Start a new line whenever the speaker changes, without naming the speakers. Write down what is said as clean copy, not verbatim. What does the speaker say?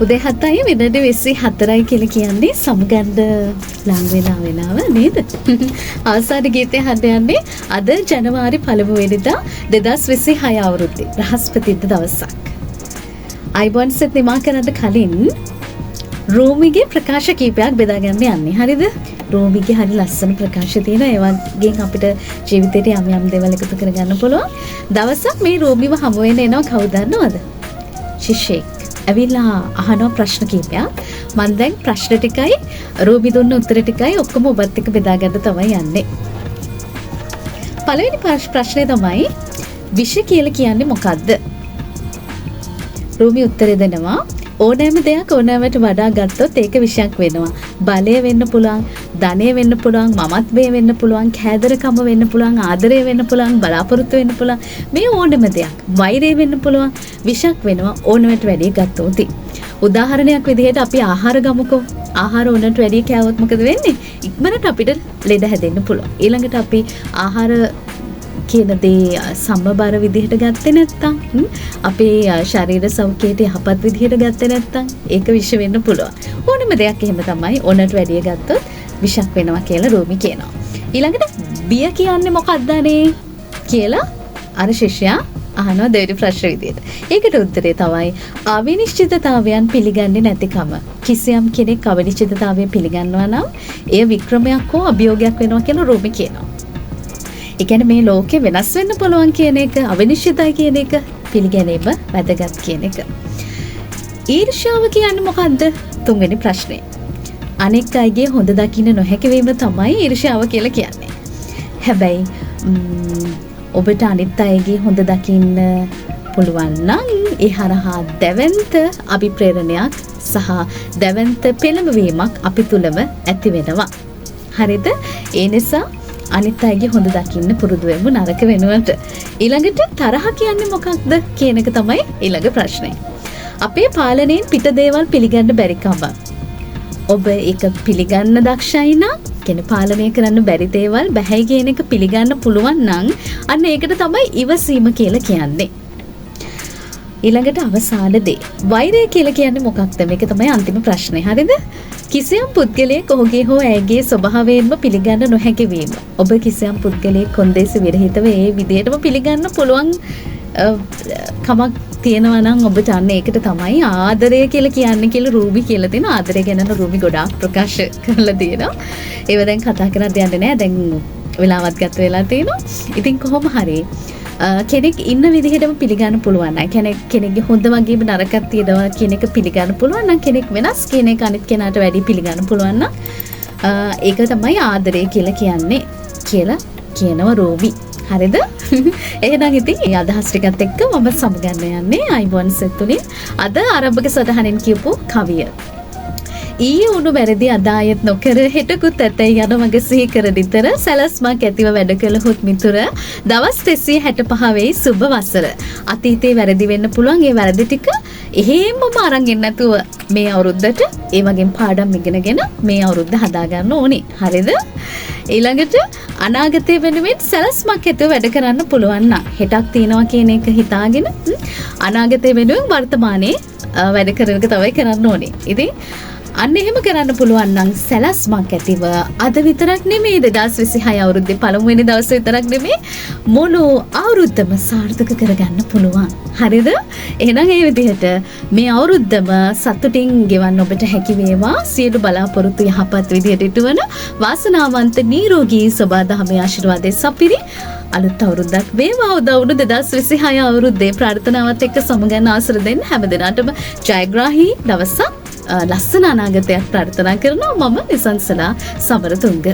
උදේ 7යි විනාඩි 24යි කියලා කියන්නේ සමුගන්න ලං වෙලා වෙලාව නේද? ආසාද ගීතය හද යන්නේ අද ජනවාරි 1 වෙනිදා 2026 අවුරුද්දේ බ්‍රහස්පතින්දා දවසක්. අයිබෝන් සෙත් නිමා කරන්න කලින් රෝමිගේ ප්‍රකාශ කීපයක් බෙදා ගන්න යන්නේ. හරිද? රෝමිගේ හරි ලස්සන ප්‍රකාශ තියෙනවා. ඒ වගේම අපිට ජීවිතේට යම් යම් දේවල් එකතු කරගන්න පුළුවන්. දවසක් මේ රෝමිව හමු වෙන එනවා කවුද දන්නවද? ශිෂ්‍යෙක්. ඇවිල්ලා අහනවා ප්‍රශ්න කීපයක්. මම දැන් ප්‍රශ්න ටිකයි රෝමි දුන්න උත්තර ටිකයි ඔක්කොම ඔබත් එක්ක බෙදා ගන්න තමයි යන්නේ. පළවෙනි ප්‍රශ්නේ තමයි විෂ කියලා කියන්නේ මොකද්ද? රෝමි උත්තරේ දෙනවා ඕනෑම දෙයක් ඕනෑමට වඩා ගත්තොත් ඒක විෂයක් වෙනවා. බලය වෙන්න පුළුවන්, ධනය වෙන්න පුළුවන්, මමත්වය වෙන්න පුළුවන්, කෑදරකම වෙන්න පුළුවන්, ආදරය වෙන්න පුළුවන්, බලාපොරොත්තු වෙන්න පුළුවන්. මේ ඕනෑම දෙයක් වෛරය වෙන්න පුළුවන්, විෂයක් වෙනවා ඕනෑමට වැඩි ගත්තොත්. උදාහරණයක් විදිහට අපි ආහාර ගමුකෝ. ආහාර ඕනෑමට වැඩි කෑවොත් මොකද වෙන්නේ? ඉක්මනට අපිට ලෙඩ හැදෙන්න පුළුවන්. ඊළඟට අපි ආහාර කියන දේ සමබර විදිහට ගත්තේ නැත්නම් අපේ ශරීර සෞඛ්‍යයට යහපත් විදිහට ගත්තේ නැත්නම් ඒක විෂ වෙන්න පුළුවන්. ඕනම දෙයක් එහෙම තමයි ඕනට වැඩිය ගත්තොත් විෂක් වෙනවා කියලා රෝමි කියනවා. ඊළඟට බිය කියන්නේ මොකක්ද අනේ කියලා අර ශිෂ්‍යයා අහනවා දෙවෙනි ප්‍රශ්න විදිහට. ඒකට උත්තරේ තමයි අවිනිශ්චිතතාවයන් පිළිගන්නේ නැතිකම. කිසියම් කෙනෙක් අවිනිශ්චිතතාවය පිළිගන්නවා නම් එය වික්‍රමයක් හෝ අභියෝගයක් වෙනවා කියලා රෝමි කියනවා. ඒ කියන්නේ මේ ලෝකේ වෙනස් වෙන්න පුළුවන් කියන එක අවිනිශ්චිතයි කියන එක පිළිගැනීම වැදගත් කියන එක. ඊර්ෂ්‍යාව කියන්නේ මොකද්ද? තුන්වෙනි ප්‍රශ්නේ. අනෙක් අයගේ හොඳ දකින්න නොහැකි වීම තමයි ඊර්ෂ්‍යාව කියලා කියන්නේ. හැබැයි ඔබට අනිත් අයගේ හොඳ දකින්න පුළුවන් නම් ඒ හරහා දැවැන්ත අභිප්‍රේරණයක් සහ දැවැන්ත පෙළඹවීමක් අපි තුලම ඇති වෙනවා. හරිද? ඒ නිසා අනිත් අයගේ හොඳ දකින්න පුරුදු වෙමු නරක වෙනුවට. ඊළඟට තරහ කියන්නේ මොකක්ද කියන එක තමයි ඊළඟ ප්‍රශ්නේ. අපේ පාලනයෙන් පිට දේවල් පිළිගන්න බැරිකම. ඔබ ඒක පිළිගන්න දක්ෂයි නම්, කියන්නේ පාලනය කරන්න බැරි දේවල් බැහැ කියන එක පිළිගන්න පුළුවන් නම් අන්න ඒකට තමයි ඉවසීම කියලා කියන්නේ. ඊළඟට අවසාන දේ. වෛරය කියලා කියන්නේ මොකක්ද? මේක තමයි අන්තිම ප්‍රශ්නේ. හරිද? කිසියම් පුද්ගලයෙක් ඔහුගේ හෝ ඇයගේ ස්වභාවයෙන්ම පිළිගන්න නොහැකි වීම. ඔබ කිසියම් පුද්ගලයෙක් කොන්දේසි විරහිතව ඒ විදිහටම පිළිගන්න පුළුවන් කමක් තියෙනවා නම් ඔබට අන්න ඒකට තමයි ආදරය කියලා කියන්නේ කියලා රූමි කියලා තියෙනවා. ආදරය ගැන රූමි ගොඩාක් ප්‍රකාශ කරලා තියෙනවා. ඒව දැන් කතා කරන්න යන්නේ නැහැ. දැන් වෙලාවත් ගත වෙලා තියෙනවා. ඉතින් කොහොම හරි කෙනෙක් ඉන්න විදිහටම පිළිගන්න පුළුවන් නම් කෙනෙක්ගේ හොඳ වගේම නරකක් තියෙනවා කියන එක පිළිගන්න පුළුවන් නම් කෙනෙක් වෙනස් කියන එක අනිත් කෙනාට වැඩි පිළිගන්න පුළුවන් නම් ඒක තමයි ආදරය කියලා කියන්නේ කියලා කියනවා රෝමි. හරිද? එහෙනම් ඉතින් මේ අදහස් ටිකත් එක්ක මම සමගන්න යන්නේ අයිබෝන් සෙතුලින් අද ආරම්භක සටහනෙන් කියපු කවිය. ඊයේ උණු වැරදි අදායත් නොකර හෙටකුත් ඇතැයි යන මග සිහි කර නිතර සැලස්මක් ඇතිව වැඩ කළහොත් මිතුර දවස් 365 වෙයි සුබ වසර. අතීතේ වැරදි වෙන්න පුළුවන්. ඒ වැරදි ටික එහෙම්ම අරන් එන්න නැතුව මේ අවුරුද්දට ඒ වගේම පාඩම් ඉගෙනගෙන මේ අවුරුද්ද හදා ගන්න ඕනේ. හරිද? ඊළඟට අනාගතය වෙනුවෙන් සැලස්මක් ඇතුව වැඩ කරන්න පුළුවන් නම් හෙටක් තියනවා කියන එක හිතාගෙන අනාගතය වෙනුවෙන් වර්තමානයේ වැඩ කරන එක තමයි කරන්න ඕනේ. ඉතින් අන්න එහෙම කරන්න පුළුවන් නම් සැලස්මක් ඇතිව අද විතරක් නෙමෙයි 2026 අවුරුද්දේ පළමුවෙනි දවසේ විතරක් නෙමෙයි මුළු අවුරුද්දම සාර්ථක කරගන්න පුළුවන්. හරිද? එහෙනම් ඒ විදිහට මේ අවුරුද්දම සතුටින් ගෙවන්න ඔබට හැකි වේවා. සියලු බලාපොරොත්තු යහපත් විදිහට ඉටුවන වාසනාවන්ත නිරෝගී සබාදහමේ ආශිර්වාදයේ සපිරි අලුත් අවුරුද්දක් වේවා. උදවුණු 2026 අවුරුද්දේ ප්‍රාර්ථනාවත් එක්ක සමගන්න ආසර දෙන්න හැමදෙනාටම ජයග්‍රාහී දවසක් ලස්සන අනාගතයක් ප්‍රාර්ථනා කරනවා. මම නිසංසලා සමරතුංග.